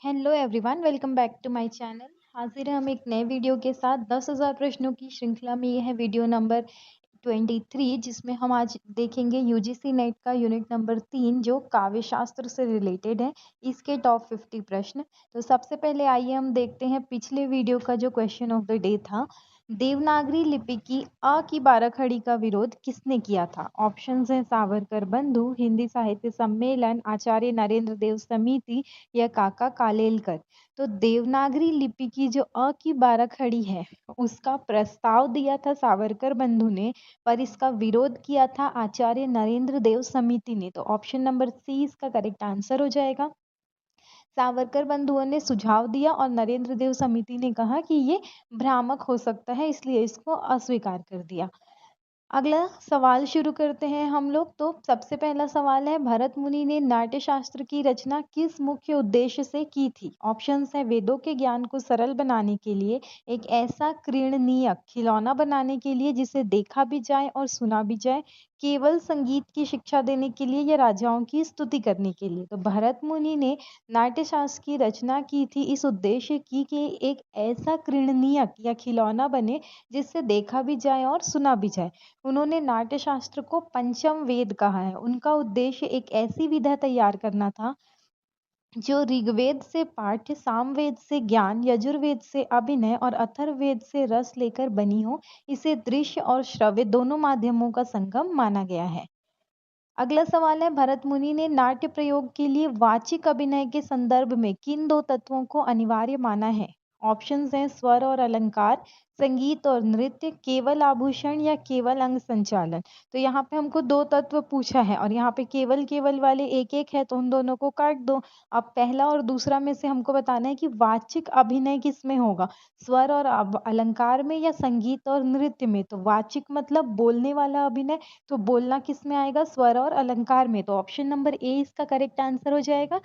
Hello everyone, welcome back to my channel. हाजिर हैं हम एक नए वीडियो के साथ 10,000 प्रश्नों की श्रृंखला में। ये है वीडियो नंबर 23, जिसमें हम आज देखेंगे यूजीसी नेट का यूनिट नंबर 3 जो काव्य शास्त्र से रिलेटेड है। इसके टॉप 50 प्रश्न। तो सबसे पहले आइए हम देखते हैं पिछले वीडियो का जो क्वेश्चन ऑफ द डे था। देवनागरी लिपि की अ की बाराखड़ी का विरोध किसने किया था? ऑप्शंस हैं सावरकर बंधु, हिंदी साहित्य सम्मेलन, आचार्य नरेंद्र देव समिति या काका कालेलकर। तो देवनागरी लिपि की जो अ की बाराखड़ी है उसका प्रस्ताव दिया था सावरकर बंधु ने, पर इसका विरोध किया था आचार्य नरेंद्र देव समिति ने। तो ऑप्शन नंबर सी इसका करेक्ट आंसर हो जाएगा। सावरकर बंधुओं ने सुझाव दिया और नरेंद्र देव समिति ने कहा कि ये भ्रामक हो सकता है, इसलिए इसको अस्वीकार कर दिया। अगला सवाल शुरू करते हैं हम लोग। तो सबसे पहला सवाल है, भरत मुनि ने नाट्य शास्त्र की रचना किस मुख्य उद्देश्य से की थी? ऑप्शंस है वेदों के ज्ञान को सरल बनाने के लिए, एक ऐसा क्रीडनीयक खिलौना बनाने के लिए जिसे देखा भी जाए और सुना भी जाए, केवल संगीत की शिक्षा देने के लिए या राजाओं की स्तुति करने के लिए। तो भरत मुनि ने नाट्य शास्त्र की रचना की थी इस उद्देश्य की कि एक ऐसा क्रीडनीयक या खिलौना बने जिससे देखा भी जाए और सुना भी जाए। उन्होंने नाट्य शास्त्र को पंचम वेद कहा है। उनका उद्देश्य एक ऐसी विधा तैयार करना था जो ऋग्वेद से पाठ्य, सामवेद से ज्ञान, यजुर्वेद से अभिनय और अथर्ववेद से रस लेकर बनी हो। इसे दृश्य और श्रव्य दोनों माध्यमों का संगम माना गया है। अगला सवाल है, भरत मुनि ने नाट्य प्रयोग के लिए वाचिक अभिनय के संदर्भ में किन दो तत्वों को अनिवार्य माना है? ऑप्शंस हैं स्वर और अलंकार, संगीत और नृत्य, केवल आभूषण या केवल अंग संचालन। तो यहाँ पे हमको दो तत्व पूछा है और यहाँ पे केवल केवल वाले एक एक है, तो उन दोनों को काट दो। अब पहला और दूसरा में से हमको बताना है कि वाचिक अभिनय किस में होगा, स्वर और अलंकार में या संगीत और नृत्य में। तो वाचिक मतलब बोलने वाला अभिनय, तो बोलना किस में आएगा, स्वर और अलंकार में। तो ऑप्शन नंबर ए इसका करेक्ट आंसर हो जाएगा।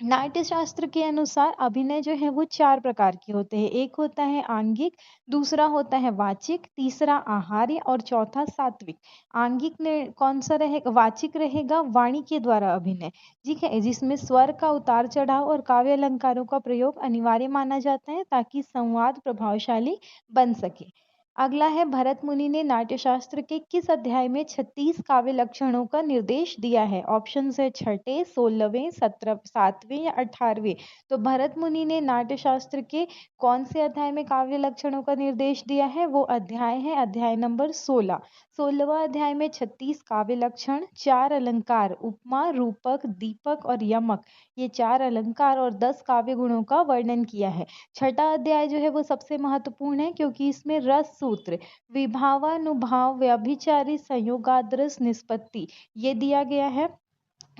नाट्य शास्त्र के अनुसार अभिनय जो है वो चार प्रकार के होते हैं। एक होता है आंगिक, दूसरा होता है वाचिक, तीसरा आहार्य और चौथा सात्विक। आंगिक ने कौन सा रहेगा? वाचिक रहेगा वाणी के द्वारा अभिनय, ठीक है, जिसमें स्वर का उतार चढ़ाव और काव्य अलंकारों का प्रयोग अनिवार्य माना जाता है ताकि संवाद प्रभावशाली बन सके। अगला है, भरत मुनि ने नाट्यशास्त्र के किस अध्याय में 36 काव्य लक्षणों का निर्देश दिया है? ऑप्शन है छठे, 16वें, 17, 7वें या 18वें। तो भरत मुनि ने नाट्यशास्त्र के कौन से अध्याय में काव्य लक्षणों का निर्देश दिया है? वो अध्याय है अध्याय नंबर 16। 16वां अध्याय में 36 काव्य लक्षण, 4 अलंकार, उपमा, रूपक, दीपक और यमक, ये 4 अलंकार और 10 काव्य गुणों का वर्णन किया है। छठा अध्याय जो है वो सबसे महत्वपूर्ण है क्योंकि इसमें रस सूत्र, विभावानुभाव, व्यभिचारी, संयोगाद्रस, निष्पत्ति ये दिया गया है।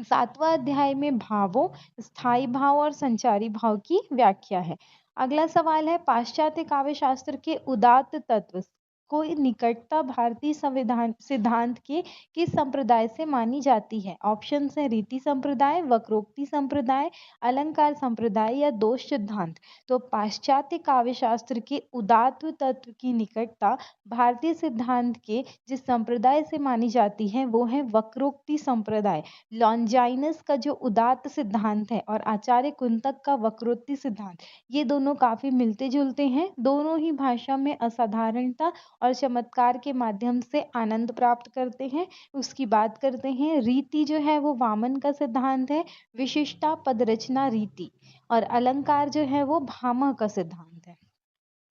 सातवां अध्याय में भावों, स्थायी भाव और संचारी भाव की व्याख्या है। अगला सवाल है, पाश्चात्य काव्य शास्त्र के उदात्त तत्व को निकटता भारतीय संविधान सिद्धांत के किस संप्रदाय से मानी जाती है? ऑप्शन है रीति संप्रदाय, वक्रोक्ति संप्रदाय, अलंकार संप्रदाय या दोष सिद्धांत। तो पाश्चात्य काव्य शास्त्र के उदात्त तत्व की निकटता भारतीय सिद्धांत के जिस संप्रदाय से मानी जाती है वो है वक्रोक्ति संप्रदाय। लॉन्जाइनस का जो उदात्त सिद्धांत है और आचार्य कुंतक का वक्रोक्ति सिद्धांत, ये दोनों काफी मिलते जुलते हैं। दोनों ही भाषा में असाधारणता और चमत्कार के माध्यम से आनंद प्राप्त करते हैं। उसकी बात करते हैं, रीति जो है वो वामन का सिद्धांत है, विशिष्टा पदरचना रीति, और अलंकार जो है वो भामह का सिद्धांत है।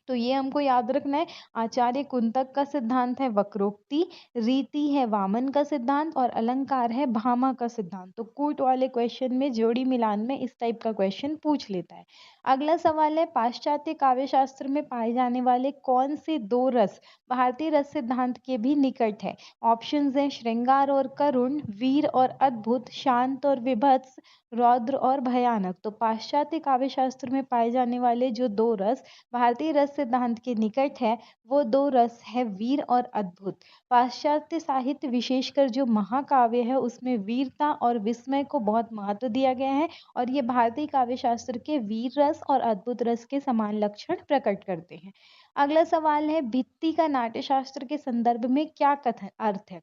तो ये हमको याद रखना है, आचार्य कुंतक का सिद्धांत है वक्रोक्ति, रीति है वामन का सिद्धांत और अलंकार है भामा का सिद्धांत। तो कूट वाले क्वेश्चन में, जोड़ी मिलान में इस टाइप का क्वेश्चन पूछ लेता है। अगला सवाल है, पाश्चात्य काव्य शास्त्र में पाए जाने वाले कौन से दो रस भारतीय रस सिद्धांत के भी निकट है? ऑप्शन है श्रृंगार और करुण, वीर और अद्भुत, शांत और विभत्स, रौद्र और भयानक। तो पाश्चात्य काव्य शास्त्र में पाए जाने वाले जो दो रस भारतीय रस सिद्धांत के निकट है वो दो रस है वीर और अद्भुत। पाश्चात्य साहित्य विशेषकर जो महाकाव्य है उसमें वीरता और विस्मय को बहुत महत्व दिया गया है और ये भारतीय काव्य शास्त्र के वीर रस और अद्भुत रस के समान लक्षण प्रकट करते हैं। अगला सवाल है, भित्ति का नाट्य शास्त्र के संदर्भ में क्या कथन अर्थ है?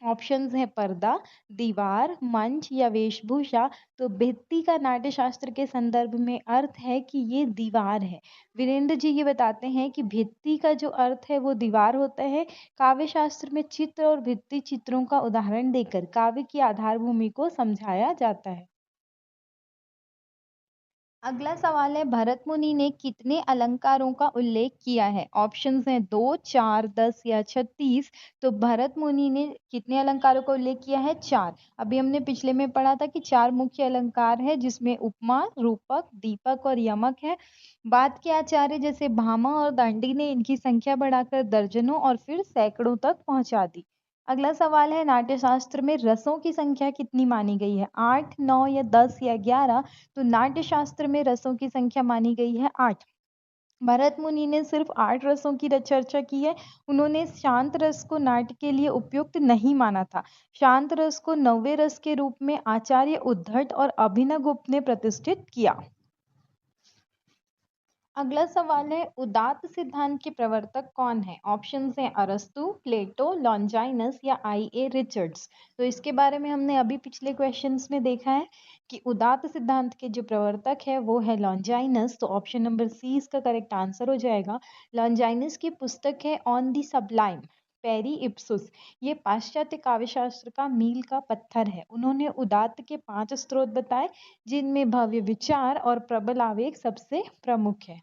ऑप्शंस हैं पर्दा, दीवार, मंच या वेशभूषा। तो भित्ति का नाट्य शास्त्र के संदर्भ में अर्थ है कि ये दीवार है। वीरेंद्र जी ये बताते हैं कि भित्ति का जो अर्थ है वो दीवार होता है। काव्य शास्त्र में चित्र और भित्ति चित्रों का उदाहरण देकर काव्य की आधारभूमि को समझाया जाता है। अगला सवाल है, भरत मुनि ने कितने अलंकारों का उल्लेख किया है? ऑप्शंस हैं 2, 4, 10 या 36। तो भरत मुनि ने कितने अलंकारों का उल्लेख किया है? 4। अभी हमने पिछले में पढ़ा था कि 4 मुख्य अलंकार है, जिसमें उपमा, रूपक, दीपक और यमक है। बाद के आचार्य जैसे भामा और दांडी ने इनकी संख्या बढ़ाकर दर्जनों और फिर सैकड़ों तक पहुंचा दी। अगला सवाल है, नाट्यशास्त्र में रसों की संख्या कितनी मानी गई है? 8, 9 या 10 या 11। तो नाट्य शास्त्र में रसों की संख्या मानी गई है 8। भरत मुनि ने सिर्फ 8 रसों की चर्चा की है। उन्होंने शांत रस को नाट्य के लिए उपयुक्त नहीं माना था। शांत रस को 9वें रस के रूप में आचार्य उद्धट और अभिनवगुप्त ने प्रतिष्ठित किया। अगला सवाल है, उदात्त सिद्धांत के प्रवर्तक कौन है? ऑप्शंस हैं अरस्तु, प्लेटो, लॉन्जाइनस या आई.ए. रिचर्ड्स। तो इसके बारे में हमने अभी पिछले क्वेश्चंस में देखा है कि उदात्त सिद्धांत के जो प्रवर्तक है वो है लॉन्जाइनस। तो ऑप्शन नंबर सी इसका करेक्ट आंसर हो जाएगा। लॉन्जाइनस की पुस्तक है ऑन द सबलाइम पेरी इप्सुस। ये पाश्चात्य काव्यशास्त्र का मील का पत्थर है। उन्होंने उदात्त के 5 स्रोत बताए, जिनमें भव्य विचार और प्रबल आवेग सबसे प्रमुख है।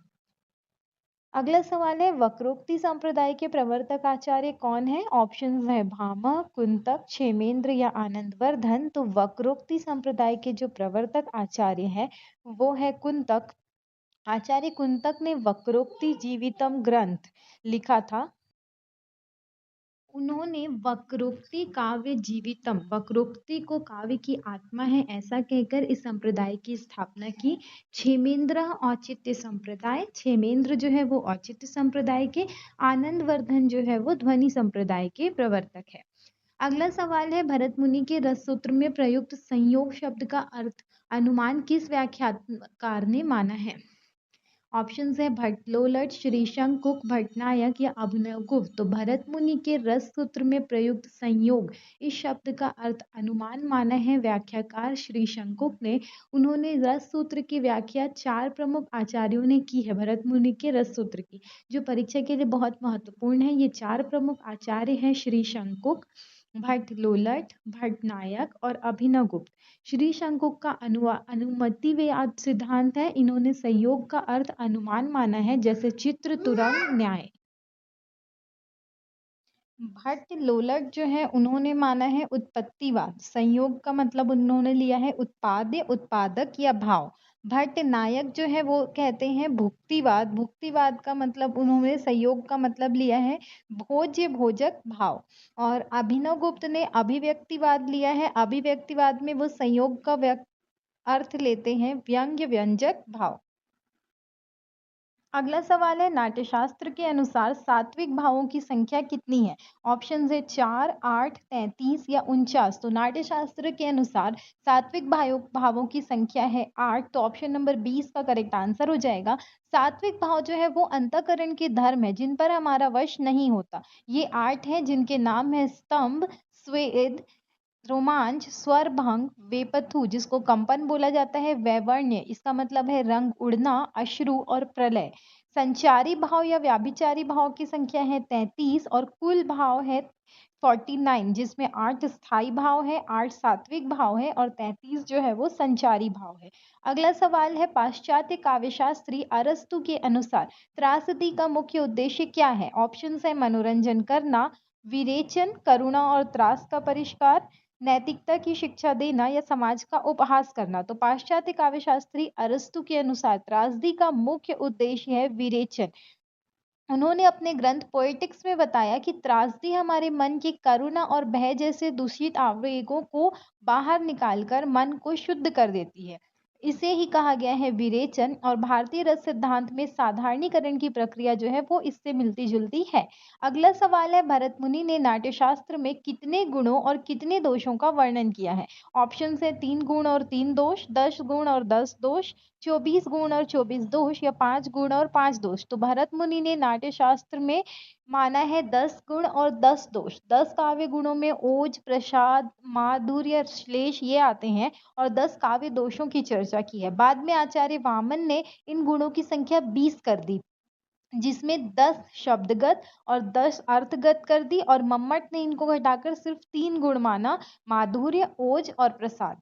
अगला सवाल है, वक्रोक्ति संप्रदाय के प्रवर्तक आचार्य कौन है? ऑप्शंस है भामह, कुंतक, क्षेमेंद्र या आनंदवर्धन। तो वक्रोक्ति संप्रदाय के जो प्रवर्तक आचार्य है वो है कुंतक। आचार्य कुंतक ने वक्रोक्ति जीवितम ग्रंथ लिखा था। उन्होंने वक्रोक्ति काव्य जीवितम, वक्रोक्ति को काव्य की आत्मा है ऐसा कहकर इस संप्रदाय की स्थापना की। क्षेमेंद्र औचित्य संप्रदाय, क्षेमेंद्र जो है वो औचित्य संप्रदाय के, आनंदवर्धन जो है वो ध्वनि संप्रदाय के प्रवर्तक है। अगला सवाल है, भरत मुनि के रस सूत्र में प्रयुक्त संयोग शब्द का अर्थ अनुमान किस व्याख्याकार ने माना है? ऑप्शंस है भट्टलोलट, श्रीशंकुक, भट्टनायक या अभिनवगुप्त। तो भरत मुनि के रस सूत्र में प्रयुक्त संयोग इस शब्द का अर्थ अनुमान माना है व्याख्याकार श्रीशंकुक ने। उन्होंने रस सूत्र की व्याख्या 4 प्रमुख आचार्यों ने की है भरत मुनि के रस सूत्र की, जो परीक्षा के लिए बहुत महत्वपूर्ण है। ये 4 प्रमुख आचार्य हैं श्रीशंकुक, भट्टलोलट, भट्टनायक और अभिनवगुप्त। श्री शंकुक का अनुमतिवाद सिद्धांत है। इन्होंने संयोग का अर्थ अनुमान माना है, जैसे चित्र, तुरंग, न्याय। भट्ट लोलट जो है उन्होंने माना है उत्पत्तिवाद। संयोग का मतलब उन्होंने लिया है उत्पाद्य, उत्पादक या भाव। भट्ट नायक जो है वो कहते हैं भुक्तिवाद। भुक्तिवाद का मतलब उन्होंने संयोग का मतलब लिया है भोज्य, भोजक, भाव। और अभिनव गुप्त ने अभिव्यक्तिवाद लिया है। अभिव्यक्तिवाद में वो संयोग का अर्थ लेते हैं व्यंग्य, व्यंजक, भाव। अगला सवाल है, नाट्यशास्त्र के अनुसार सात्विक भावों की संख्या कितनी है? ऑप्शन है 4, 8, 33 या 49। तो नाट्यशास्त्र के अनुसार सात्विक भावों की संख्या है 8। तो ऑप्शन नंबर 20 का करेक्ट आंसर हो जाएगा। सात्विक भाव जो है वो अंतःकरण के धर्म है, जिन पर हमारा वश नहीं होता। ये 8 हैं, जिनके नाम है स्तंभ, स्वेद, रोमांच, स्वर भंग, वेपथु जिसको कंपन बोला जाता है, वैवर्ण्य इसका मतलब है रंग उड़ना, अश्रु और प्रलय। संचारी भाव या व्याभिचारी भाव की संख्या है 33 और कुल भाव है 49, जिसमें 8 स्थायी भाव है, 8 सात्विक भाव है और 33 जो है वो संचारी भाव है। अगला सवाल है, पाश्चात्य काव्यशास्त्री अरस्तु के अनुसार त्रासदी का मुख्य उद्देश्य क्या है? ऑप्शन है मनोरंजन करना, विरेचन, करुणा और त्रास का परिष्कार, नैतिकता की शिक्षा देना या समाज का उपहास करना। तो पाश्चात्य काव्यशास्त्री अरस्तु के अनुसार त्रासदी का मुख्य उद्देश्य है विरेचन। उन्होंने अपने ग्रंथ पोएटिक्स में बताया कि त्रासदी हमारे मन की करुणा और भय जैसे दूषित आवेगों को बाहर निकालकर मन को शुद्ध कर देती है। इसे ही कहा गया है विरेचन। और भारतीय रस सिद्धांत में साधारणीकरण की प्रक्रिया जो है वो इससे मिलती जुलती है। अगला सवाल है, भरत मुनि ने नाट्यशास्त्र में कितने गुणों और कितने दोषों का वर्णन किया है? ऑप्शन है 3 गुण और 3 दोष, 10 गुण और 10 दोष, 24 गुण और 24 दोष या 5 गुण और 5 दोष। तो भरत मुनि ने नाट्यशास्त्र में माना है 10 गुण और 10 दोष। 10 काव्य गुणों में ओज, प्रसाद, माधुर्य, श्लेष ये आते हैं और 10 काव्य दोषों की चर्चा की है। बाद में आचार्य वामन ने इन गुणों की संख्या 20 कर दी, जिसमें 10 शब्दगत और 10 अर्थगत कर दी, और मम्मट ने इनको घटाकर सिर्फ 3 गुण माना, माधुर्य, ओज और प्रसाद।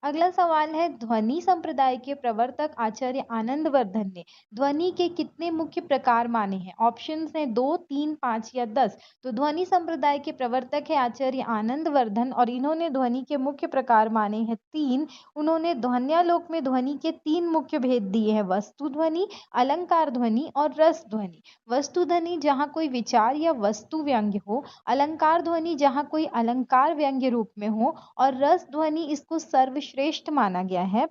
अगला सवाल है, ध्वनि संप्रदाय के प्रवर्तक आचार्य आनंदवर्धन ने ध्वनि के कितने मुख्य प्रकार माने हैं? ऑप्शंस हैं 2, 3, 5 या 10। तो ध्वनि संप्रदाय के प्रवर्तक है आचार्य आनंदवर्धन और इन्होंने ध्वनि के मुख्य प्रकार माने हैं 3। उन्होंने ध्वन्यालोक में ध्वनि के 3 मुख्य भेद दिए हैं, वस्तु ध्वनि, अलंकार ध्वनि और रस ध्वनि। वस्तु ध्वनि जहाँ कोई विचार या वस्तु व्यंग्य हो, अलंकार ध्वनि जहाँ कोई अलंकार व्यंग्य रूप में हो, और रस ध्वनि इसको सर्वश्रेष्ठ माना गया है।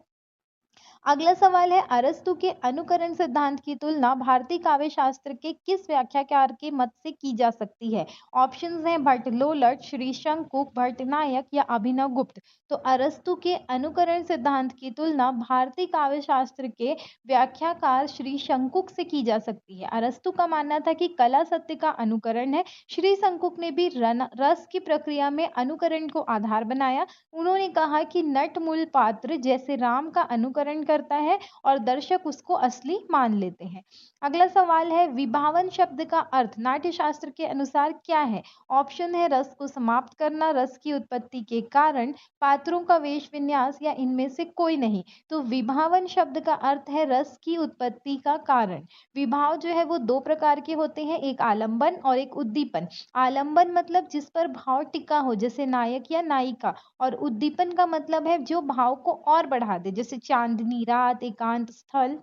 अगला सवाल है, अरस्तु के अनुकरण सिद्धांत की तुलना भारतीय काव्य शास्त्र के किस व्याख्याकार के मत से की जा सकती है? ऑप्शंस हैं भट्टलोलट, श्री शंकुक, भट्टनायक या अभिनवगुप्त। तो अरस्तु के अनुकरण सिद्धांत की तुलना भारतीय काव्य शास्त्र के व्याख्याकार श्री शंकुक से की जा सकती है। अरस्तु का मानना था कि कला सत्य का अनुकरण है। श्री शंकुक ने भी रस की प्रक्रिया में अनुकरण को आधार बनाया। उन्होंने कहा कि नट मूल पात्र जैसे राम का अनुकरण करता है और दर्शक उसको असली मान लेते हैं। अगला सवाल है, विभावन शब्द का अर्थ नाट्य शास्त्र के अनुसार क्या है? ऑप्शन है रस को समाप्त करना, रस की उत्पत्ति के कारण, पात्रों का वेश विन्यास या इनमें से कोई नहीं। तो विभावन शब्द का अर्थ है रस की उत्पत्ति का कारण। विभाव जो है वो 2 प्रकार के होते हैं, एक आलंबन और एक उद्दीपन। आलंबन मतलब जिस पर भाव टिका हो, जैसे नायक या नायिका, और उद्दीपन का मतलब है जो भाव को और बढ़ा दे, जैसे चांदनी रात, एकांत स्थल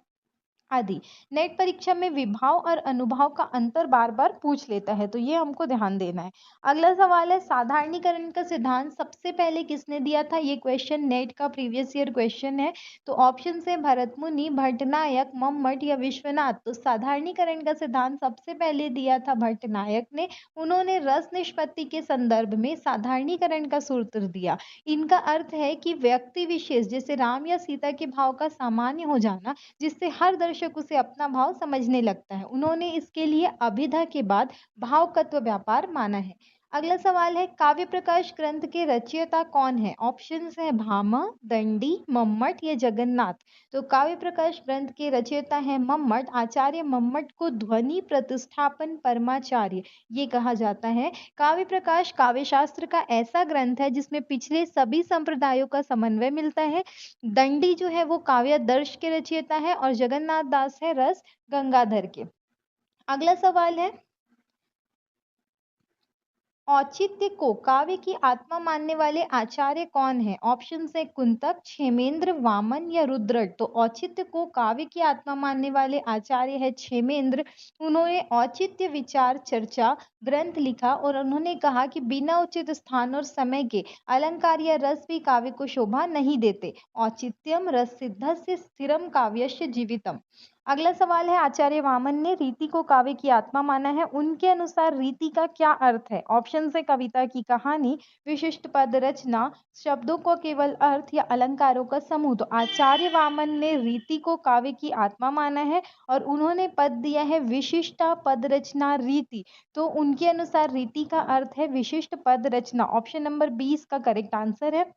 आदि। नेट परीक्षा में विभाव और अनुभाव का अंतर बार बार पूछ लेता है, तो ये हमको ध्यान देना है। अगला सवाल है, साधारणीकरण का सिद्धांत सबसे पहले किसने दिया था? ये क्वेश्चन नेट का प्रीवियस ईयर क्वेश्चन है। तो ऑप्शन है भरत मुनि, भट्टनायक, मम्मट या विश्वनाथ। तो साधारणीकरण का सिद्धांत सबसे पहले दिया था भट्टनायक ने। उन्होंने रस निष्पत्ति के संदर्भ में साधारणीकरण का सूत्र दिया। इनका अर्थ है कि व्यक्ति विशेष जैसे राम या सीता के भाव का सामान्य हो जाना, जिससे हर दर्शक उसे अपना भाव समझने लगता है। उन्होंने इसके लिए अभिधा के बाद भावकत्व व्यापार माना है। अगला सवाल है, काव्य प्रकाश ग्रंथ के रचयिता कौन है? ऑप्शंस है भामा, दंडी, मम्मट या जगन्नाथ। तो काव्य प्रकाश ग्रंथ के रचयिता है मम्मट। आचार्य मम्मट को ध्वनि प्रतिष्ठापन परमाचार्य ये कहा जाता है। काव्य प्रकाश काव्य शास्त्र का ऐसा ग्रंथ है जिसमें पिछले सभी संप्रदायों का समन्वय मिलता है। दंडी जो है वो काव्य दर्श के रचयिता है और जगन्नाथ दास है रस गंगाधर के। अगला सवाल है, औचित्य को काव्य की आत्मा मानने वाले आचार्य कौन है? ऑप्शन है कुंतक, क्षेमेंद्र, वामन या रुद्रट। तो औचित्य को काव्य की आत्मा मानने वाले आचार्य है क्षेमेंद्र। उन्होंने औचित्य विचार चर्चा ग्रंथ लिखा और उन्होंने कहा कि बिना उचित स्थान और समय के अलंकार या रस भी काव्य को शोभा नहीं देते। औचित्यम रस सिद्धस्य स्थिरम काव्यस्य जीवितम। अगला सवाल है, आचार्य वामन ने रीति को काव्य की आत्मा माना है। उनके अनुसार रीति का क्या अर्थ है? ऑप्शन है कविता की कहानी, विशिष्ट पद रचना, शब्दों को केवल अर्थ या अलंकारों का समूह। तो आचार्य वामन ने रीति को काव्य की आत्मा माना है और उन्होंने पद दिया है विशिष्टा पद रचना रीति। तो उनके अनुसार रीति का अर्थ है विशिष्ट पद रचना। ऑप्शन नंबर 20 का करेक्ट आंसर है।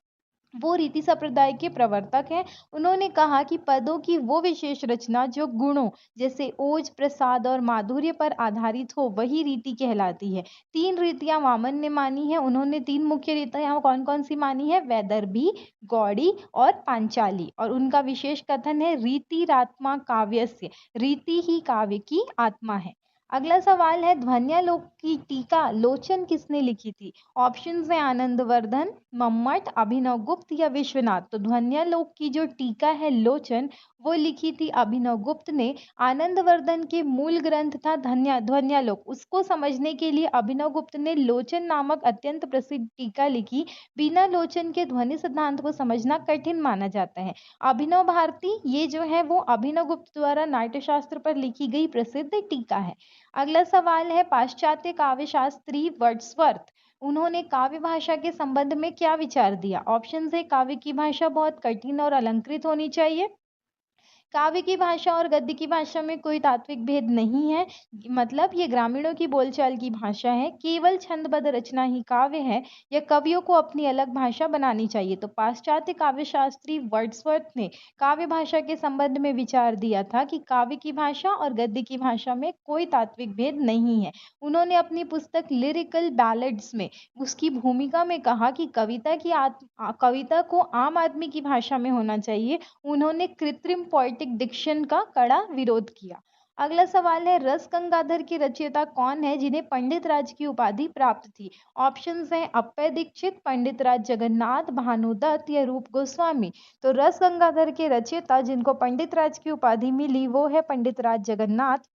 वो रीति संप्रदाय के प्रवर्तक हैं। उन्होंने कहा कि पदों की वो विशेष रचना जो गुणों जैसे ओज, प्रसाद और माधुर्य पर आधारित हो वही रीति कहलाती है। 3 रीतियां वामन ने मानी है। उन्होंने 3 मुख्य रीतियां कौन कौन सी मानी है? वैदर्भी, गौड़ी और पांचाली। और उनका विशेष कथन है रीतिरात्मा काव्यस्य, रीति ही काव्य की आत्मा है। अगला सवाल है, ध्वन्यालोक की टीका लोचन किसने लिखी थी? ऑप्शंस हैं आनंदवर्धन, मम्मट, अभिनवगुप्त या विश्वनाथ। तो ध्वन्यालोक की जो टीका है लोचन वो लिखी थी अभिनवगुप्त ने। आनंदवर्धन के मूल ग्रंथ था ध्वन्यालोक। उसको समझने के लिए अभिनवगुप्त ने लोचन नामक अत्यंत प्रसिद्ध टीका लिखी। बिना लोचन के ध्वनि सिद्धांत को समझना कठिन माना जाता है। अभिनव भारती ये जो है वो अभिनवगुप्त द्वारा नाट्यशास्त्र पर लिखी गई प्रसिद्ध टीका है। अगला सवाल है, पाश्चात्य काव्य शास्त्री वर्ड्सवर्थ उन्होंने काव्य भाषा के संबंध में क्या विचार दिया? ऑप्शन है काव्य की भाषा बहुत कठिन और अलंकृत होनी चाहिए, काव्य की भाषा और गद्य की भाषा में कोई तात्विक भेद नहीं है, मतलब ये ग्रामीणों की बोलचाल की भाषा है, केवल छंदबद्ध रचना ही काव्य है या कवियों को अपनी अलग भाषा बनानी चाहिए। तो पाश्चात्य काव्य शास्त्री वर्ड्सवर्थ ने काव्य भाषा के संबंध में विचार दिया था कि काव्य की भाषा और गद्य की भाषा में कोई तात्विक भेद नहीं है। उन्होंने अपनी पुस्तक लिरिकल बैलेड्स में उसकी भूमिका में कहा कि कविता को आम आदमी की भाषा में होना चाहिए। उन्होंने कृत्रिम पोएटिक डिक्शन का कड़ा विरोध किया। अगला सवाल है, रस गंगाधर के रचयिता कौन है जिन्हें पंडित राज की उपाधि प्राप्त थी? ऑप्शंस हैं अप्पय दीक्षित, पंडित राज जगन्नाथ, भानुदत्त या रूप गोस्वामी। तो रस गंगाधर के रचयिता जिनको पंडित राज की उपाधि मिली वो है पंडित राज जगन्नाथ।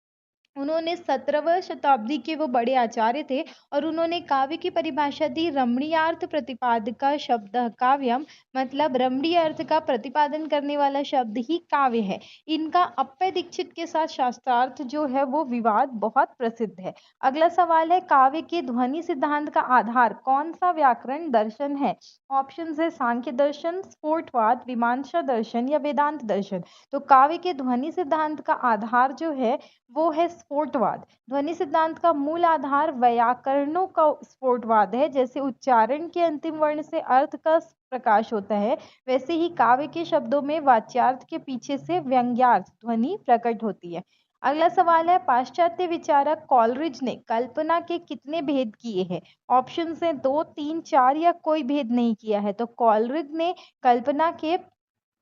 उन्होंने 17वीं शताब्दी के वो बड़े आचार्य थे और उन्होंने काव्य की परिभाषा दी रमणीयार्थ प्रतिपादका शब्द काव्यम, मतलब रमणीय अर्थ का प्रतिपादन करने वाला शब्द ही काव्य है। इनका अप्पय दीक्षित के साथ शास्त्रार्थ जो है वो विवाद बहुत प्रसिद्ध है। अगला सवाल है, काव्य के ध्वनि सिद्धांत का आधार कौन सा व्याकरण दर्शन है? ऑप्शन है सांख्य दर्शन, स्फोटवाद, मीमांसा दर्शन या वेदांत दर्शन। तो काव्य के ध्वनि सिद्धांत का आधार जो है वो है स्फोटवाद। ध्वनि सिद्धांत का मूल आधार व्याकरणों का स्फोटवाद है। जैसे उच्चारण के अंतिम वर्ण से अर्थ का प्रकाश होता है, वैसे ही काव्य के शब्दों में वाच्यार्थ के पीछे से व्यंग्यार्थ ध्वनि प्रकट होती है। अगला सवाल है, पाश्चात्य विचारक कॉलरिज ने कल्पना के कितने भेद किए हैं? ऑप्शन है 2, 3, 4 या कोई भेद नहीं किया है। तो कॉलरिज ने कल्पना के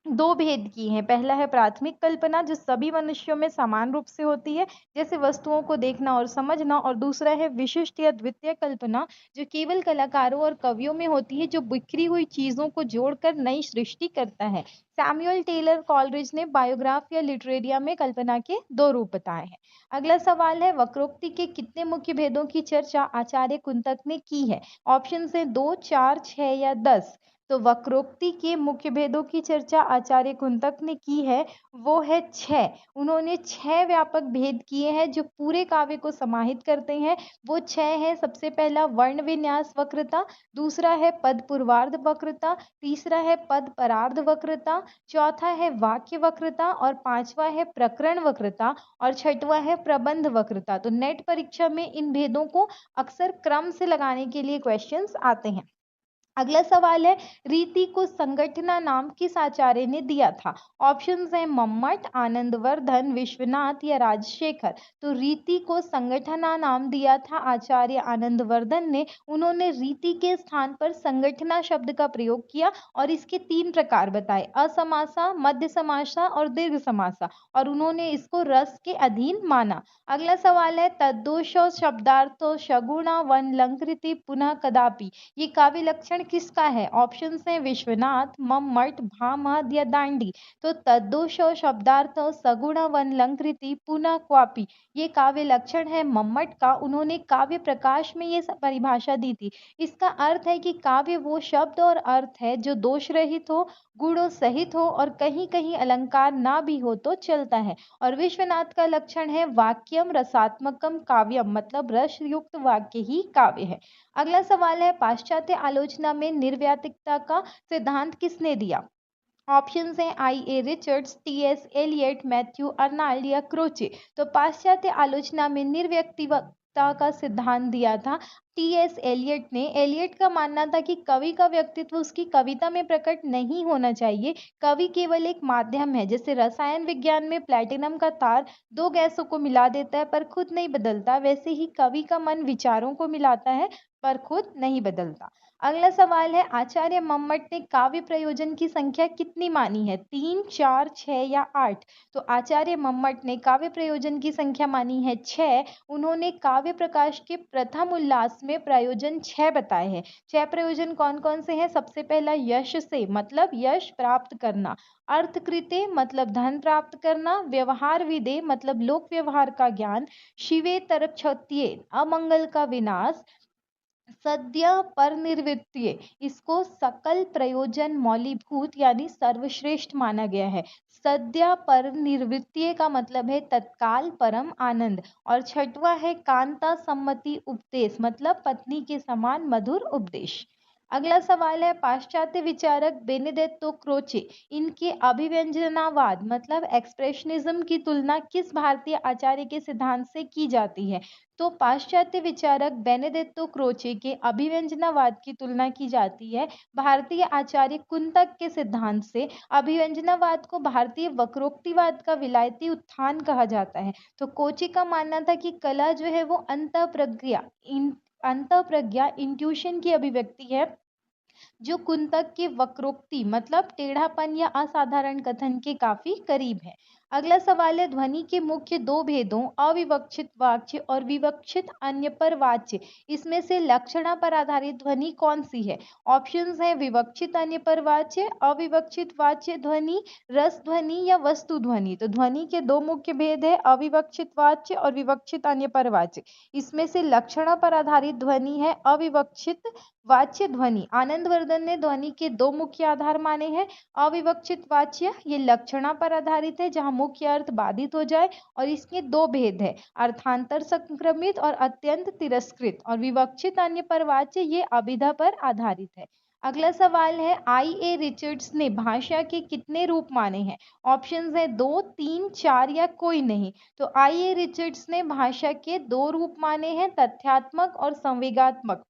2 भेद किए हैं। पहला है प्राथमिक कल्पना जो सभी मनुष्यों में समान रूप से होती है, जैसे वस्तुओं को देखना और समझना, और दूसरा है विशिष्ट या द्वितीय कल्पना जो केवल कलाकारों और कवियों में होती है, जो बिखरी हुई चीजों को जोड़कर नई सृष्टि करता है। सैमुअल टेलर कॉलरिज ने बायोग्राफ या लिटरेरिया में कल्पना के 2 रूप बताए हैं। अगला सवाल है, वक्रोक्ति के कितने मुख्य भेदों की चर्चा आचार्य कुंतक ने की है? ऑप्शन है 2, 4, 6 या 10। तो वक्रोक्ति के मुख्य भेदों की चर्चा आचार्य कुंतक ने की है, वो है 6। उन्होंने 6 व्यापक भेद किए हैं जो पूरे काव्य को समाहित करते हैं। वो 6 है, सबसे पहला वर्ण विन्यास वक्रता, दूसरा है पद पूर्वार्ध वक्रता, तीसरा है पद परार्ध वक्रता, चौथा है वाक्य वक्रता और पांचवा है प्रकरण वक्रता और छठवा है प्रबंध वक्रता। तो नेट परीक्षा में इन भेदों को अक्सर क्रम से लगाने के लिए क्वेश्चंस आते हैं। अगला सवाल है, रीति को संगठना नाम किस आचार्य ने दिया था? ऑप्शंस हैं मम्मट, आनंदवर्धन, विश्वनाथ या राजशेखर। तो रीति को संगठना नाम दिया था आचार्य आनंदवर्धन ने। उन्होंने रीति के स्थान पर संगठना शब्द का प्रयोग किया और इसके 3 प्रकार बताए, असमासा, मध्य समासा और दीर्घ समासा, और उन्होंने इसको रस के अधीन माना। अगला सवाल है, तद्दोषो शब्दार्थो शगुणा वन लंकृति पुनः कदापि, ये काव्य लक्षण किसका है? ऑप्शन है विश्वनाथ, मम्मट, भामहद या दांडी। तो तद्दोषो शब्दार्थो सगुण वन लंकृति पुनः क्वापि, ये काव्य लक्षण है मम्मट का। उन्होंने काव्य प्रकाश में ये परिभाषा दी थी। इसका अर्थ है कि काव्य वो शब्द और अर्थ है जो दोष रहित हो, गुणों सहित हो और कहीं कहीं अलंकार ना भी हो तो चलता है। और विश्वनाथ का लक्षण है वाक्यम रसात्मकम काव्यम, मतलब रस युक्त वाक्य ही काव्य है। अगला सवाल है, पाश्चात्य आलोचना में निर्व्यातिकता का सिद्धांत किसने दिया? ऑप्शंस हैं I A. Richards, T S. Eliot, Matthew Arnold या क्रोचे। तो पाश्चात्य आलोचना में निर्व्यक्तिकता का सिद्धांत दिया था टी.एस. एलियट ने। एलियट का मानना था कि कवि का व्यक्तित्व उसकी कविता में प्रकट नहीं होना चाहिए। कवि केवल एक माध्यम है। जैसे रसायन विज्ञान में प्लैटिनम का तार 2 गैसों को मिला देता है पर खुद नहीं बदलता, वैसे ही कवि का मन विचारों को मिलाता है पर खुद नहीं बदलता। अगला सवाल है, आचार्य मम्मट ने काव्य प्रयोजन की संख्या कितनी मानी है? 3, 4, 6 या 8। तो आचार्य मम्मट ने काव्य प्रयोजन की संख्या मानी है 6। उन्होंने काव्य प्रकाश के प्रथम उल्लास में प्रयोजन 6 बताए हैं। 6 प्रयोजन कौन कौन से हैं? सबसे पहला यश से, मतलब यश प्राप्त करना, अर्थकृते मतलब धन प्राप्त करना, व्यवहार विदे मतलब लोक व्यवहार का ज्ञान, शिवे तरक्षत्ये अमंगल का विनाश, सद्य पर निर्वृत्तीय, इसको सकल प्रयोजन मौलीभूत यानी सर्वश्रेष्ठ माना गया है। सद्य पर निर्वृत्तीय का मतलब है तत्काल परम आनंद। और छठवा है कांता सम्मति उपदेश, मतलब पत्नी के समान मधुर उपदेश। अगला सवाल है पाश्चात्य विचारक बेनेडेत्तो क्रोचे इनके अभिव्यंजनावाद मतलब एक्सप्रेशनिज्म की तुलना किस भारतीय आचार्य के सिद्धांत से की जाती है? तो पाश्चात्य विचारक बेनेडेत्तो क्रोचे के अभिव्यंजनावाद की तुलना की जाती है भारतीय आचार्य कुंतक के सिद्धांत से। अभिव्यंजनावाद को भारतीय वक्रोक्तिवाद का विलायती उत्थान कहा जाता है। तो कोचे का मानना था कि कला जो है वो अंतःप्रज्ञा इंट्यूशन की अभिव्यक्ति है जो कुंतक के वक्रोक्ति मतलब टेढ़ापन या असाधारण कथन के काफी करीब है। अगला सवाल है ध्वनि के मुख्य दो भेदों अविवक्षित वाच्य और विवक्षित अन्यपर वाच्य इसमें से लक्षणा पर आधारित ध्वनि कौन सी है? ऑप्शंस है विवक्षित अन्यपर वाच्य, अविवक्षित वाच्य ध्वनि, रस ध्वनि या वस्तु ध्वनि। तो ध्वनि के दो मुख्य भेद है अविवक्षित वाच्य और विवक्षित अन्यपर वाच्य। इसमें से लक्षणा पर आधारित ध्वनि है अविवक्षित वाच्य ध्वनि। आनंदवर्धन ने ध्वनि के दो मुख्य आधार माने हैं अविवक्षित वाच्य ये लक्षणा पर आधारित है जहां मुख्य अर्थ बाधित हो जाए और इसके दो भेद है अर्थांतर संक्रमित और अत्यंत तिरस्कृत और विवक्षित अन्य पर वाच्य ये अभिधा पर आधारित है। अगला सवाल है आई.ए. रिचर्ड्स ने भाषा के कितने रूप माने हैं? ऑप्शंस है 2, 3, 4 या कोई नहीं। तो आई.ए. रिचर्ड्स ने भाषा के दो रूप माने हैं तथ्यात्मक और संवेगात्मक।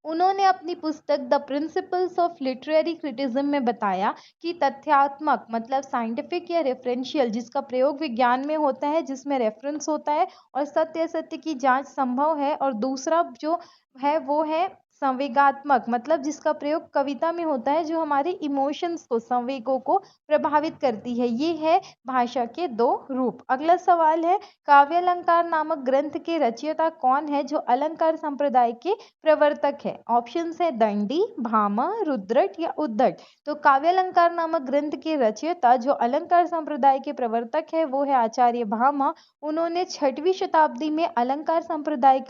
उन्होंने अपनी पुस्तक the principles of literary criticism में बताया कि तथ्यात्मक मतलब साइंटिफिक या रेफरेंशियल जिसका प्रयोग विज्ञान में होता है जिसमें रेफरेंस होता है और सत्य असत्य की जांच संभव है और दूसरा जो है वो है संवेगात्मक मतलब जिसका प्रयोग कविता में होता है जो हमारे इमोशंस को संवेगों को प्रभावित करती है। ये है भाषा के दो रूप। अगला सवाल है काव्य अलंकार नामक ग्रंथ के रचयिता कौन है जो अलंकार संप्रदाय के प्रवर्तक है? ऑप्शंस है दंडी, भामा, रुद्रट या उद्दट। तो काव्य अलंकार नामक ग्रंथ के रचयिता जो अलंकार संप्रदाय के प्रवर्तक है वो है आचार्य भामा। उन्होंने 6वीं शताब्दी में अलंकार संप्रदाय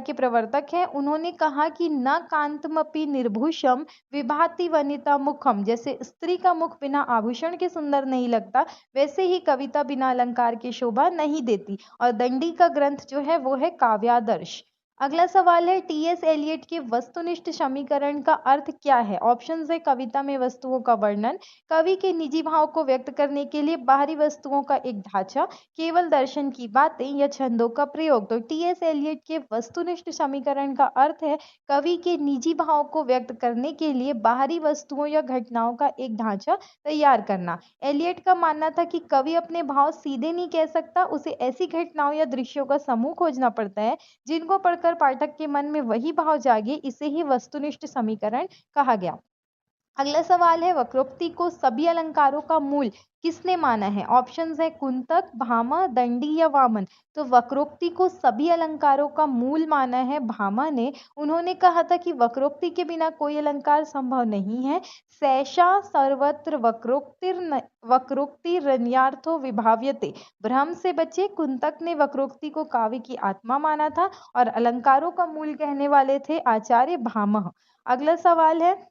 के प्रवर्तक हैं। उन्होंने कहा कि न कांतमपि निर्भूषम विभाति वनिता मुखम जैसे स्त्री का मुख बिना आभूषण के सुंदर नहीं लगता वैसे ही कविता बिना अलंकार के शोभा नहीं देती। और दंडी का ग्रंथ जो है वो है काव्यादर्श। अगला सवाल है टी.एस. एलियट के वस्तुनिष्ठ समीकरण का अर्थ क्या है? ऑप्शंस है कविता में वस्तुओं का वर्णन, कवि के निजी भाव को व्यक्त करने के लिए बाहरी वस्तुओं का एक ढांचा, केवल दर्शन की बातें या छंदों का प्रयोग। तो टी.एस. एलियट के वस्तुनिष्ठ समीकरण का अर्थ है कवि के निजी भाव को व्यक्त करने के लिए बाहरी वस्तुओं या घटनाओं का एक ढांचा तैयार करना। एलियट का मानना था कि कवि अपने भाव सीधे नहीं कह सकता, उसे ऐसी घटनाओं या दृश्यों का समूह खोजना पड़ता है जिनको पढ़कर पाठक के मन में वही भाव जागे। इसे ही वस्तुनिष्ठ समीकरण कहा गया। अगला सवाल है वक्रोक्ति को सभी अलंकारों का मूल किसने माना है? ऑप्शंस है कुंतक, भामा, दंडी या वामन। तो वक्रोक्ति को सभी अलंकारों का मूल माना है भामा ने। उन्होंने कहा था कि वक्रोक्ति के बिना कोई अलंकार संभव नहीं है। सैषा सर्वत्र वक्रोक्तिरन्यार्थो विभाव्यते। भ्रम से बचे। कुंतक ने वक्रोक्ति को काव्य की आत्मा माना था और अलंकारों का मूल कहने वाले थे आचार्य भामह। अगला सवाल है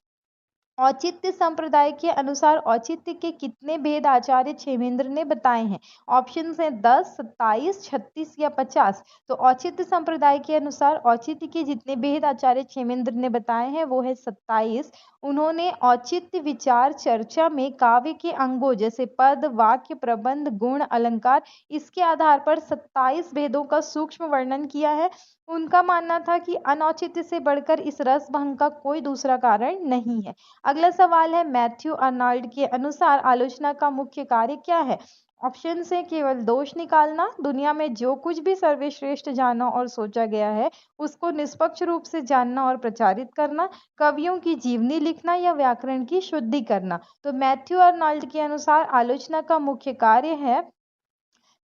औचित्य संप्रदाय के अनुसार औचित्य के कितने भेद आचार्य क्षेमेंद्र ने बताए हैं? ऑप्शंस हैं 10, 27, 36 या 50। तो औचित्य संप्रदाय के अनुसार औचित्य के जितने भेद आचार्य क्षेमेंद्र ने बताए हैं वो है 27। उन्होंने औचित्य विचार चर्चा में काव्य के अंगों जैसे पद, वाक्य, प्रबंध, गुण, अलंकार इसके आधार पर 27 भेदों का सूक्ष्म वर्णन किया है। उनका मानना था कि अनौचित्य से बढ़कर इस रस भंग का कोई दूसरा कारण नहीं है। अगला सवाल है मैथ्यू अर्नाल्ड के अनुसार आलोचना का मुख्य कार्य क्या है? ऑप्शन से केवल दोष निकालना, दुनिया में जो कुछ भी सर्वश्रेष्ठ जाना और सोचा गया है उसको निष्पक्ष रूप से जानना और प्रचारित करना, कवियों की जीवनी लिखना या व्याकरण की शुद्धि करना। तो मैथ्यू अर्नाल्ड के अनुसार आलोचना का मुख्य कार्य है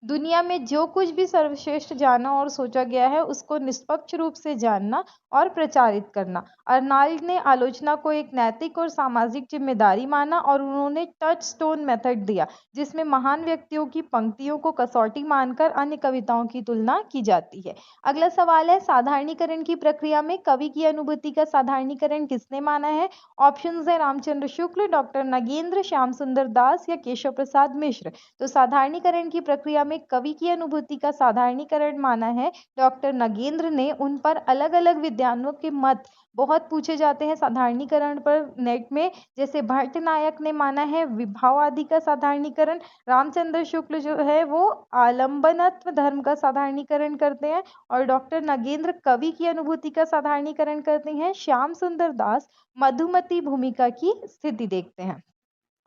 दुनिया में जो कुछ भी सर्वश्रेष्ठ जाना और सोचा गया है उसको निष्पक्ष रूप से जानना और प्रचारित करना। अर्नाल्ड ने आलोचना को एक नैतिक और सामाजिक जिम्मेदारी माना और उन्होंने टच स्टोन मेथड दिया जिसमें महान व्यक्तियों की पंक्तियों को कसौटी मानकर अन्य कविताओं की तुलना की जाती है। अगला सवाल है साधारणीकरण की प्रक्रिया में कवि की अनुभूति का साधारणीकरण किसने माना है? ऑप्शन है रामचंद्र शुक्ल, डॉक्टर नगेंद्र, श्याम सुंदर दास या केशव प्रसाद मिश्र। तो साधारणीकरण की प्रक्रिया में में कवि की अनुभूति का साधारणीकरण माना है डॉक्टर नगेंद्र ने, उन पर अलग अलग विद्वानों के मत बहुत पूछे जाते हैं साधारणीकरण पर नेट में। जैसे भट्ट नायक ने माना है विभाव आदि का साधारणीकरण, रामचंद्र शुक्ल जो है वो आलंबनत्व धर्म का साधारणीकरण करते हैं, और डॉक्टर नगेंद्र कवि की अनुभूति का साधारणीकरण करते हैं। श्याम सुंदर दास मधुमती भूमिका की स्थिति देखते हैं।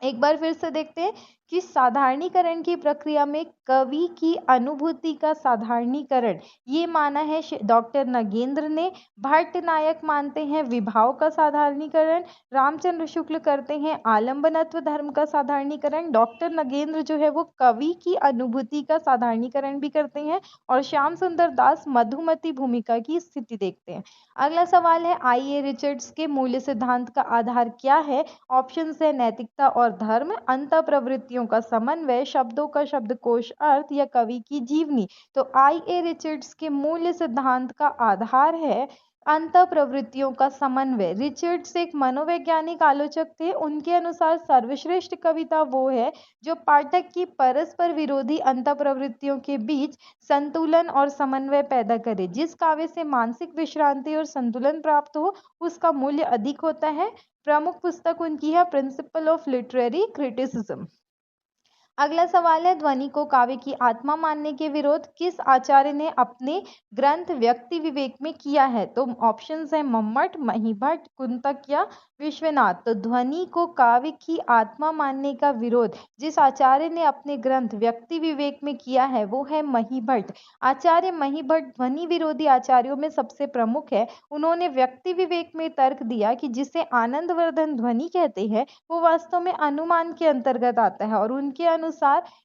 एक बार फिर से देखते हैं कि साधारणीकरण की प्रक्रिया में कवि की अनुभूति का साधारणीकरण ये माना है डॉक्टर नगेंद्र ने। भट्ट नायक मानते हैं विभाव का साधारणीकरण, रामचंद्र शुक्ल करते हैं आलंबनत्व धर्म का साधारणीकरण, डॉक्टर नगेंद्र जो है वो कवि की अनुभूति का साधारणीकरण भी करते हैं, और श्याम सुंदर दास मधुमती भूमिका की स्थिति देखते हैं। अगला सवाल है आई ए रिचर्ड्स के मूल्य सिद्धांत का आधार क्या है? ऑप्शन है नैतिकता और धर्म, अंतः प्रवृत्तियों का समन्वय, शब्दों का शब्दकोश अर्थ, या कवि की जीवनी। तो आई ए रिचर्ड्स के मूल्य सिद्धांत का आधार है अंतः प्रवृत्तियों का समन्वय। रिचर्ड्स एक मनोवैज्ञानिक आलोचक थे। उनके अनुसार सर्वश्रेष्ठ कविता वो है जो पाठक की परस्पर विरोधी अंतः प्रवृत्तियों के बीच संतुलन और समन्वय पैदा करे। जिस काव्य से मानसिक विश्रांति और संतुलन प्राप्त हो उसका मूल्य अधिक होता है। प्रमुख पुस्तक उनकी है प्रिंसिपल ऑफ लिटरेरी क्रिटिसिज्म। अगला सवाल है ध्वनि को काव्य की आत्मा मानने के विरोध किस आचार्य ने अपने ग्रंथ व्यक्ति विवेक में किया है? तो ऑप्शंस है मम्मट, महीभट्ट, कुंतक या विश्वनाथ। तो ध्वनि को काव्य की आत्मा मानने का विरोध जिस आचार्य ने अपने ग्रंथ व्यक्ति विवेक में किया है वो है महीभट्ट। आचार्य महीभट्ट ध्वनि विरोधी आचार्यों में सबसे प्रमुख है। उन्होंने व्यक्ति विवेक में तर्क दिया कि जिसे आनंदवर्धन ध्वनि कहते हैं वो वास्तव में अनुमान के अंतर्गत आता है और उनके अनुसार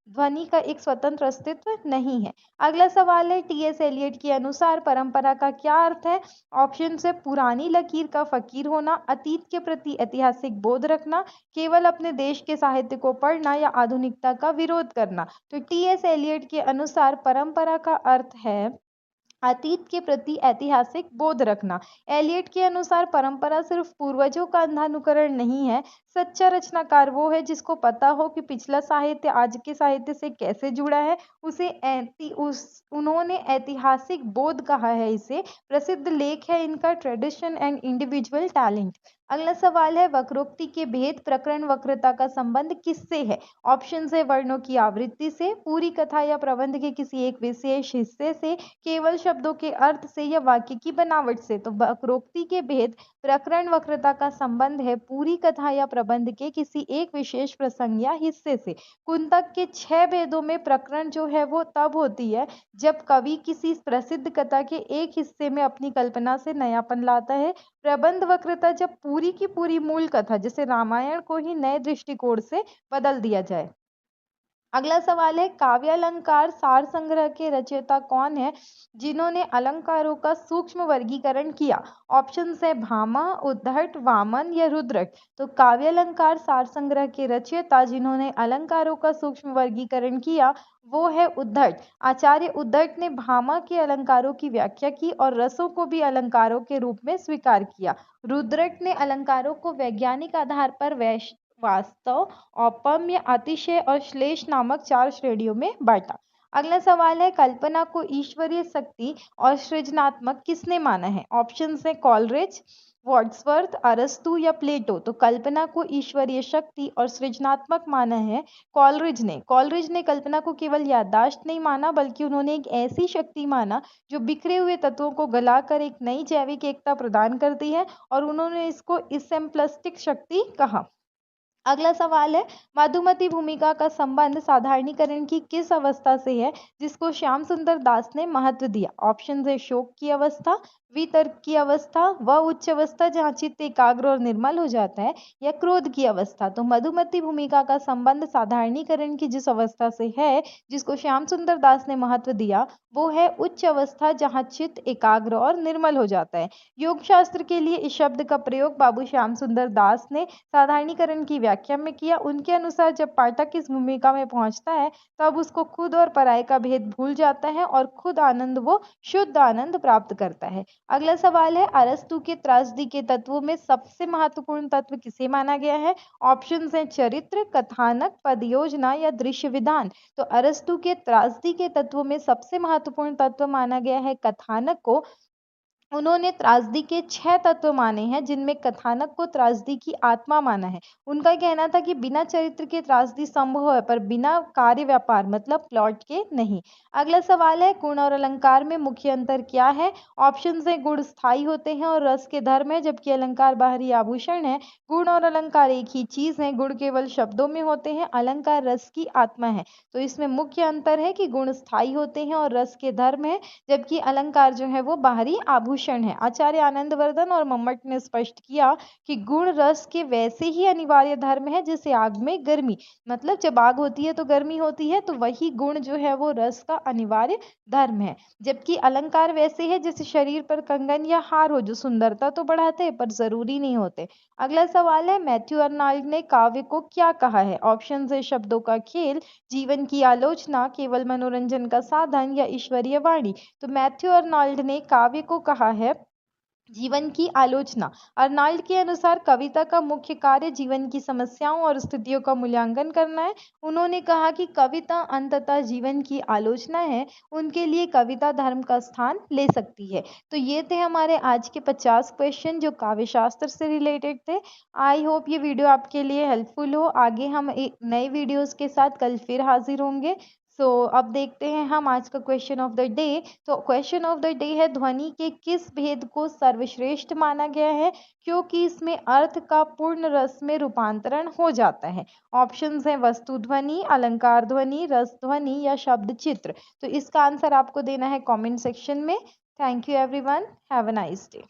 ध्वनि का एक स्वतंत्र अस्तित्व नहीं है। अगला सवाल है टी.एस. एलियट के अनुसार परंपरा का क्या अर्थ है? ऑप्शन से पुरानी लकीर का फकीर होना, अतीत के प्रति ऐतिहासिक बोध रखना, केवल अपने देश के साहित्य को पढ़ना, या आधुनिकता का विरोध करना। तो टी.एस. एलियट के अनुसार परंपरा का अर्थ है अतीत के प्रति ऐतिहासिक बोध रखना। एलियट के अनुसार परंपरा सिर्फ पूर्वजों का अंधानुकरण नहीं है, सच्चा रचनाकार वो है जिसको पता हो कि पिछला साहित्य आज के साहित्य से कैसे जुड़ा है। उन्होंने ऐतिहासिक बोध कहा है। इसे प्रसिद्ध लेख है इनका ट्रेडिशन एंड इंडिविजुअल टैलेंट। अगला सवाल है वक्रोक्ति के भेद प्रकरण वक्रता का संबंध किससे है? ऑप्शन है वर्णों की आवृत्ति से, पूरी कथा या प्रबंध के किसी एक विशेष हिस्से से, केवल शब्दों के अर्थ से, या वाक्य की बनावट से। तो वक्रोक्ति के भेद प्रकरण वक्रता का संबंध है पूरी कथा या प्रबंध के किसी एक विशेष प्रसंग या हिस्से से। कुंतक के 6 भेदों में प्रकरण जो है वो तब होती है जब कवि किसी प्रसिद्ध कथा के एक हिस्से में अपनी कल्पना से नयापन लाता है। प्रबंध वक्रता जब पूरी की पूरी मूल कथा जैसे रामायण को ही नए दृष्टिकोण से बदल दिया जाए। अगला सवाल है काव्यालंकार सार संग्रह के रचयिता कौन है जिन्होंने अलंकारों का सूक्ष्म वर्गीकरण किया? ऑप्शन है भामा, उद्धट, वामन या रुद्रट। तो काव्यालंकार सार संग्रह के रचयिता जिन्होंने अलंकारों का सूक्ष्म वर्गीकरण किया वो है उद्धट। आचार्य उद्धट ने भामा के अलंकारों की व्याख्या की और रसों को भी अलंकारों के रूप में स्वीकार किया। रुद्रट ने अलंकारों को वैज्ञानिक आधार पर वास्तव, औपम्य, अतिशय और श्लेष नामक 4 श्रेणियों में बांटा। अगला सवाल है कल्पना को ईश्वरीय शक्ति और सृजनात्मक किसने माना है? ऑप्शन है कॉलरिज, वर्ड्सवर्थ, अरस्तु या प्लेटो। तो कल्पना को ईश्वरीय शक्ति और सृजनात्मक माना है कॉलरिज ने। कॉलरिज ने कल्पना को केवल याददाश्त नहीं माना बल्कि उन्होंने एक ऐसी शक्ति माना जो बिखरे हुए तत्वों को गलाकर एक नई जैविक एकता प्रदान करती है और उन्होंने इसको इसेम्प्लिस्टिक शक्ति कहा। अगला सवाल है मधुमती भूमिका का संबंध साधारणीकरण की किस अवस्था से है जिसको श्याम सुंदर दास ने महत्व दिया? ऑप्शन है शोक की अवस्था, वितर्क की अवस्था, व उच्च अवस्था जहाँ चित्त एकाग्र और निर्मल हो जाता है, या क्रोध की अवस्था। तो मधुमती भूमिका का संबंध साधारणीकरण की जिस अवस्था से है जिसको श्याम सुंदर दास ने महत्व दिया वो है उच्च अवस्था जहाँ चित्त एकाग्र और निर्मल हो जाता है। योग शास्त्र के लिए इस शब्द का प्रयोग बाबू श्याम सुंदर दास ने साधारणीकरण की व्याख्या में किया। उनके अनुसार जब पाठक इस भूमिका में पहुंचता है तब उसको खुद और पराये का भेद भूल जाता है और खुद आनंद वो शुद्ध आनंद प्राप्त करता है। अगला सवाल है, अरस्तु के त्रासदी के तत्वों में सबसे महत्वपूर्ण तत्व किसे माना गया है? ऑप्शंस हैं चरित्र, कथानक, पद योजना या दृश्य विधान। तो अरस्तु के त्रासदी के तत्वों में सबसे महत्वपूर्ण तत्व माना गया है कथानक को। उन्होंने त्रासदी के 6 तत्व माने हैं, जिनमें कथानक को त्रासदी की आत्मा माना है। उनका कहना था कि बिना चरित्र के त्रासदी संभव है, पर बिना कार्य व्यापार मतलब प्लॉट के नहीं। अगला सवाल है, गुण और अलंकार में मुख्य अंतर क्या है? ऑप्शंस हैं गुण स्थायी होते हैं और रस के धर्म है, जबकि अलंकार बाहरी आभूषण है। गुण और अलंकार एक ही चीज है, गुण केवल शब्दों में होते हैं, अलंकार रस की आत्मा है। तो इसमें मुख्य अंतर है कि गुण स्थायी होते हैं और रस के धर्म है, जबकि अलंकार जो है वो बाहरी आभूषण है। आचार्य आनंदवर्धन और मम्मट ने स्पष्ट किया कि गुण रस के वैसे ही अनिवार्य धर्म है जैसे आग में गर्मी, मतलब जब आग होती है तो गर्मी होती है, तो वही गुण जो है वो रस का अनिवार्य धर्म है। जबकि अलंकार वैसे है जैसे शरीर पर कंगन या हार हो, जो सुंदरता तो बढ़ाते हैं पर जरूरी नहीं होते। अगला सवाल है, मैथ्यू अर्नाल्ड ने काव्य को क्या कहा है? ऑप्शन है शब्दों का खेल, जीवन की आलोचना, केवल मनोरंजन का साधन या ईश्वरीय वाणी। तो मैथ्यू अर्नाल्ड ने काव्य को कहा है जीवन की आलोचना। अर्नाल्ड के अनुसार कविता का मुख्य कार्य जीवन की समस्याओं और स्थितियों का मूल्यांकन करना है। उन्होंने कहा कि कविता अंततः जीवन की आलोचना है। उनके लिए कविता धर्म का स्थान ले सकती है। तो ये थे हमारे आज के 50 क्वेश्चन जो काव्य शास्त्र से रिलेटेड थे। आई होप ये वीडियो आपके लिए हेल्पफुल हो। आगे हम एक नए वीडियोस के साथ कल फिर हाजिर होंगे। अब देखते हैं हम आज का क्वेश्चन ऑफ द डे। तो क्वेश्चन ऑफ द डे है, ध्वनि के किस भेद को सर्वश्रेष्ठ माना गया है क्योंकि इसमें अर्थ का पूर्ण रस में रूपांतरण हो जाता है? ऑप्शंस हैं वस्तु ध्वनि, अलंकार ध्वनि, रस ध्वनि या शब्द चित्र। तो इसका आंसर आपको देना है कमेंट सेक्शन में। Thank you everyone, have a nice day.